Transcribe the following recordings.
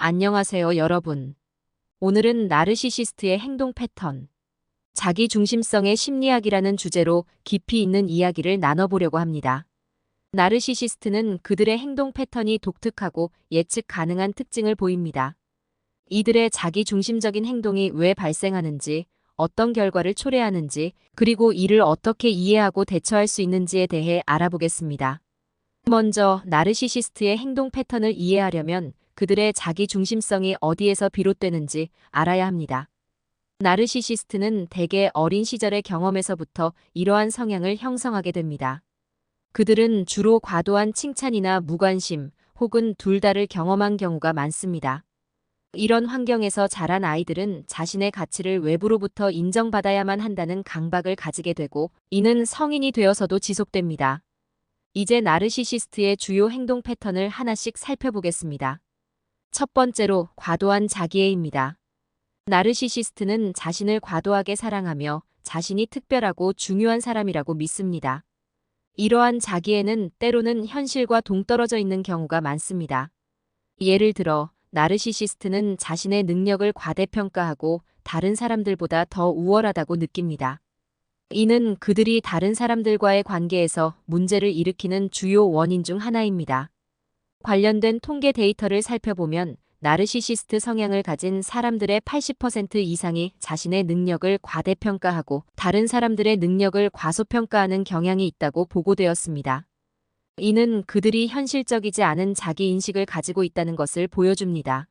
안녕하세요, 여러분. 오늘은 나르시시스트의 행동 패턴, 자기 중심성의 심리학이라는 주제로 깊이 있는 이야기를 나눠보려고 합니다. 나르시시스트는 그들의 행동 패턴이 독특하고 예측 가능한 특징을 보입니다. 이들의 자기 중심적인 행동이 왜 발생하는지, 어떤 결과를 초래하는지, 그리고 이를 어떻게 이해하고 대처할 수 있는지에 대해 알아보겠습니다. 먼저 나르시시스트의 행동 패턴을 이해하려면 그들의 자기 중심성이 어디에서 비롯되는지 알아야 합니다. 나르시시스트는 대개 어린 시절의 경험에서부터 이러한 성향을 형성하게 됩니다. 그들은 주로 과도한 칭찬이나 무관심 혹은 둘 다를 경험한 경우가 많습니다. 이런 환경에서 자란 아이들은 자신의 가치를 외부로부터 인정받아야만 한다는 강박을 가지게 되고 이는 성인이 되어서도 지속됩니다. 이제 나르시시스트의 주요 행동 패턴을 하나씩 살펴보겠습니다. 첫 번째로 과도한 자기애입니다. 나르시시스트는 자신을 과도하게 사랑하며 자신이 특별하고 중요한 사람이라고 믿습니다. 이러한 자기애는 때로는 현실과 동떨어져 있는 경우가 많습니다. 예를 들어 나르시시스트는 자신의 능력을 과대평가하고 다른 사람들보다 더 우월하다고 느낍니다. 이는 그들이 다른 사람들과의 관계에서 문제를 일으키는 주요 원인 중 하나입니다. 관련된 통계 데이터를 살펴보면 나르시시스트 성향을 가진 사람들의 80% 이상이 자신의 능력을 과대평가하고 다른 사람들의 능력을 과소평가하는 경향이 있다고 보고되었습니다. 이는 그들이 현실적이지 않은 자기인식을 가지고 있다는 것을 보여줍니다.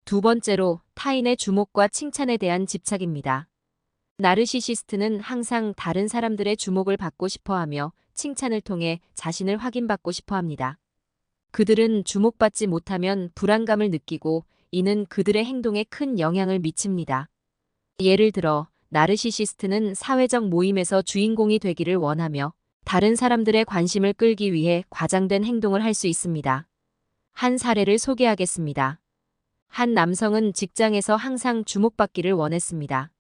두 번째로 타인의 주목과 칭찬에 대한 집착입니다. 나르시시스트는 항상 다른 사람들의 주목을 받고 싶어하며 칭찬을 통해 자신을 확인받고 싶어합니다. 그들은 주목받지 못하면 불안감을 느끼고 이는 그들의 행동에 큰 영향을 미칩니다. 예를 들어 나르시시스트는 사회적 모임에서 주인공이 되기를 원하며 다른 사람들의 관심을 끌기 위해 과장된 행동을 할 수 있습니다. 한 사례를 소개하겠습니다. 한 남성은 직장에서 항상 주목받기를 원했습니다.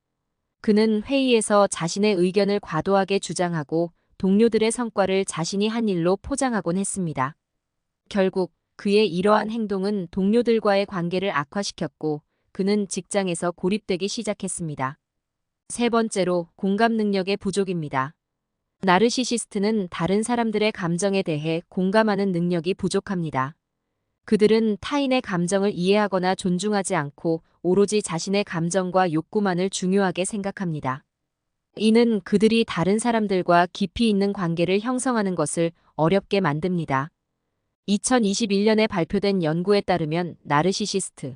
그는 회의에서 자신의 의견을 과도하게 주장하고 동료들의 성과를 자신이 한 일로 포장하곤 했습니다. 결국 그의 이러한 행동은 동료들과의 관계를 악화시켰고 그는 직장에서 고립되기 시작했습니다. 세 번째로 공감 능력의 부족입니다. 나르시시스트는 다른 사람들의 감정에 대해 공감하는 능력이 부족합니다. 그들은 타인의 감정을 이해하거나 존중하지 않고 오로지 자신의 감정과 욕구만을 중요하게 생각합니다. 이는 그들이 다른 사람들과 깊이 있는 관계를 형성하는 것을 어렵게 만듭니다. 2021년에 발표된 연구에 따르면 나르시시스트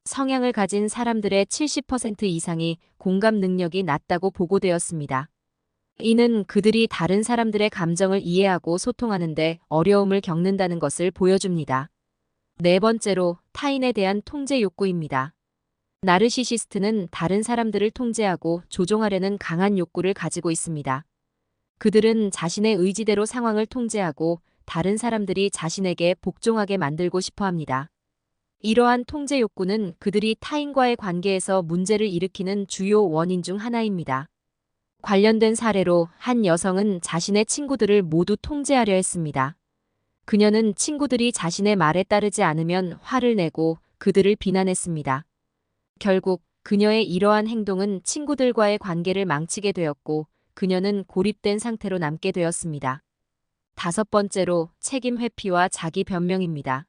성향을 가진 사람들의 70% 이상이 공감 능력이 낮다고 보고되었습니다. 이는 그들이 다른 사람들의 감정을 이해하고 소통하는데 어려움을 겪는다는 것을 보여줍니다. 네 번째로 타인에 대한 통제 욕구입니다. 나르시시스트는 다른 사람들을 통제하고 조종하려는 강한 욕구를 가지고 있습니다. 그들은 자신의 의지대로 상황을 통제하고 다른 사람들이 자신에게 복종하게 만들고 싶어 합니다. 이러한 통제 욕구는 그들이 타인과의 관계에서 문제를 일으키는 주요 원인 중 하나입니다. 관련된 사례로 한 여성은 자신의 친구들을 모두 통제하려 했습니다. 그녀는 친구들이 자신의 말에 따르지 않으면 화를 내고 그들을 비난했습니다. 결국 그녀의 이러한 행동은 친구들과의 관계를 망치게 되었고 그녀는 고립된 상태로 남게 되었습니다. 다섯 번째로 책임 회피와 자기 변명입니다.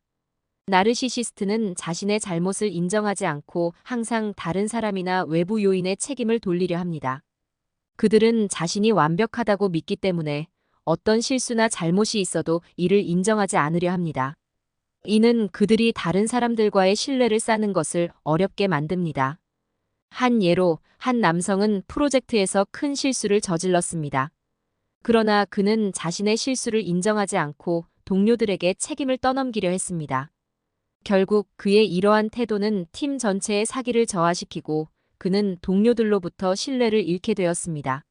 나르시시스트는 자신의 잘못을 인정하지 않고 항상 다른 사람이나 외부 요인의 책임을 돌리려 합니다. 그들은 자신이 완벽하다고 믿기 때문에 어떤 실수나 잘못이 있어도 이를 인정하지 않으려 합니다. 이는 그들이 다른 사람들과의 신뢰를 쌓는 것을 어렵게 만듭니다. 한 예로 한 남성은 프로젝트에서 큰 실수를 저질렀습니다. 그러나 그는 자신의 실수를 인정하지 않고 동료들에게 책임을 떠넘기려 했습니다. 결국 그의 이러한 태도는 팀 전체의 사기를 저하시키고 그는 동료들로부터 신뢰를 잃게 되었습니다.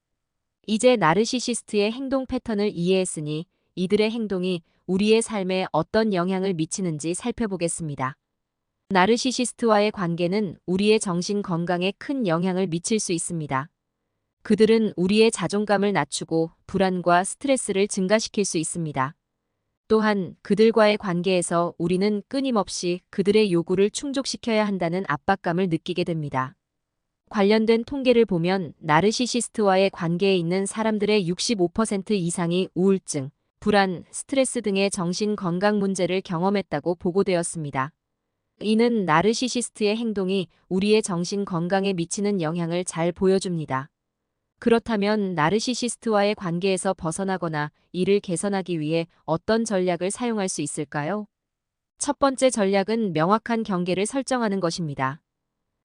이제 나르시시스트의 행동 패턴을 이해했으니 이들의 행동이 우리의 삶에 어떤 영향을 미치는지 살펴보겠습니다. 나르시시스트와의 관계는 우리의 정신 건강에 큰 영향을 미칠 수 있습니다. 그들은 우리의 자존감을 낮추고 불안과 스트레스를 증가시킬 수 있습니다. 또한 그들과의 관계에서 우리는 끊임없이 그들의 요구를 충족시켜야 한다는 압박감을 느끼게 됩니다. 관련된 통계를 보면 나르시시스트와의 관계에 있는 사람들의 65% 이상이 우울증, 불안, 스트레스 등의 정신 건강 문제를 경험했다고 보고되었습니다. 이는 나르시시스트의 행동이 우리의 정신 건강에 미치는 영향을 잘 보여줍니다. 그렇다면 나르시시스트와의 관계에서 벗어나거나 이를 개선하기 위해 어떤 전략을 사용할 수 있을까요? 첫 번째 전략은 명확한 경계를 설정하는 것입니다.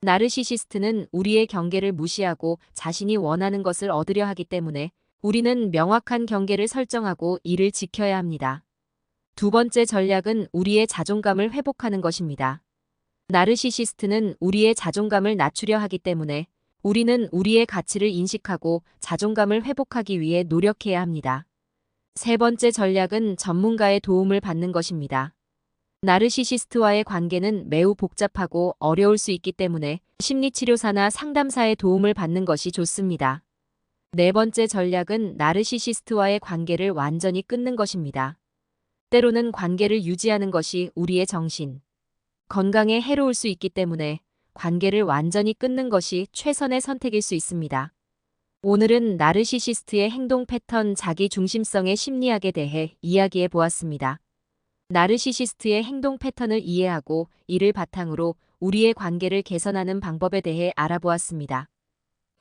나르시시스트는 우리의 경계를 무시하고 자신이 원하는 것을 얻으려 하기 때문에 우리는 명확한 경계를 설정하고 이를 지켜야 합니다. 두 번째 전략은 우리의 자존감을 회복하는 것입니다. 나르시시스트는 우리의 자존감을 낮추려 하기 때문에 우리는 우리의 가치를 인식하고 자존감을 회복하기 위해 노력해야 합니다. 세 번째 전략은 전문가의 도움을 받는 것입니다. 나르시시스트와의 관계는 매우 복잡하고 어려울 수 있기 때문에 심리치료사나 상담사의 도움을 받는 것이 좋습니다. 네 번째 전략은 나르시시스트와의 관계를 완전히 끊는 것입니다. 때로는 관계를 유지하는 것이 우리의 정신 건강에 해로울 수 있기 때문에 관계를 완전히 끊는 것이 최선의 선택일 수 있습니다. 오늘은 나르시시스트의 행동 패턴 자기 중심성의 심리학에 대해 이야기해 보았습니다. 나르시시스트의 행동 패턴을 이해하고 이를 바탕으로 우리의 관계를 개선하는 방법에 대해 알아보았습니다.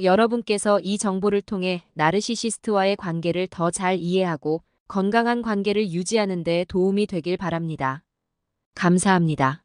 여러분께서 이 정보를 통해 나르시시스트와의 관계를 더 잘 이해하고 건강한 관계를 유지하는 데 도움이 되길 바랍니다. 감사합니다.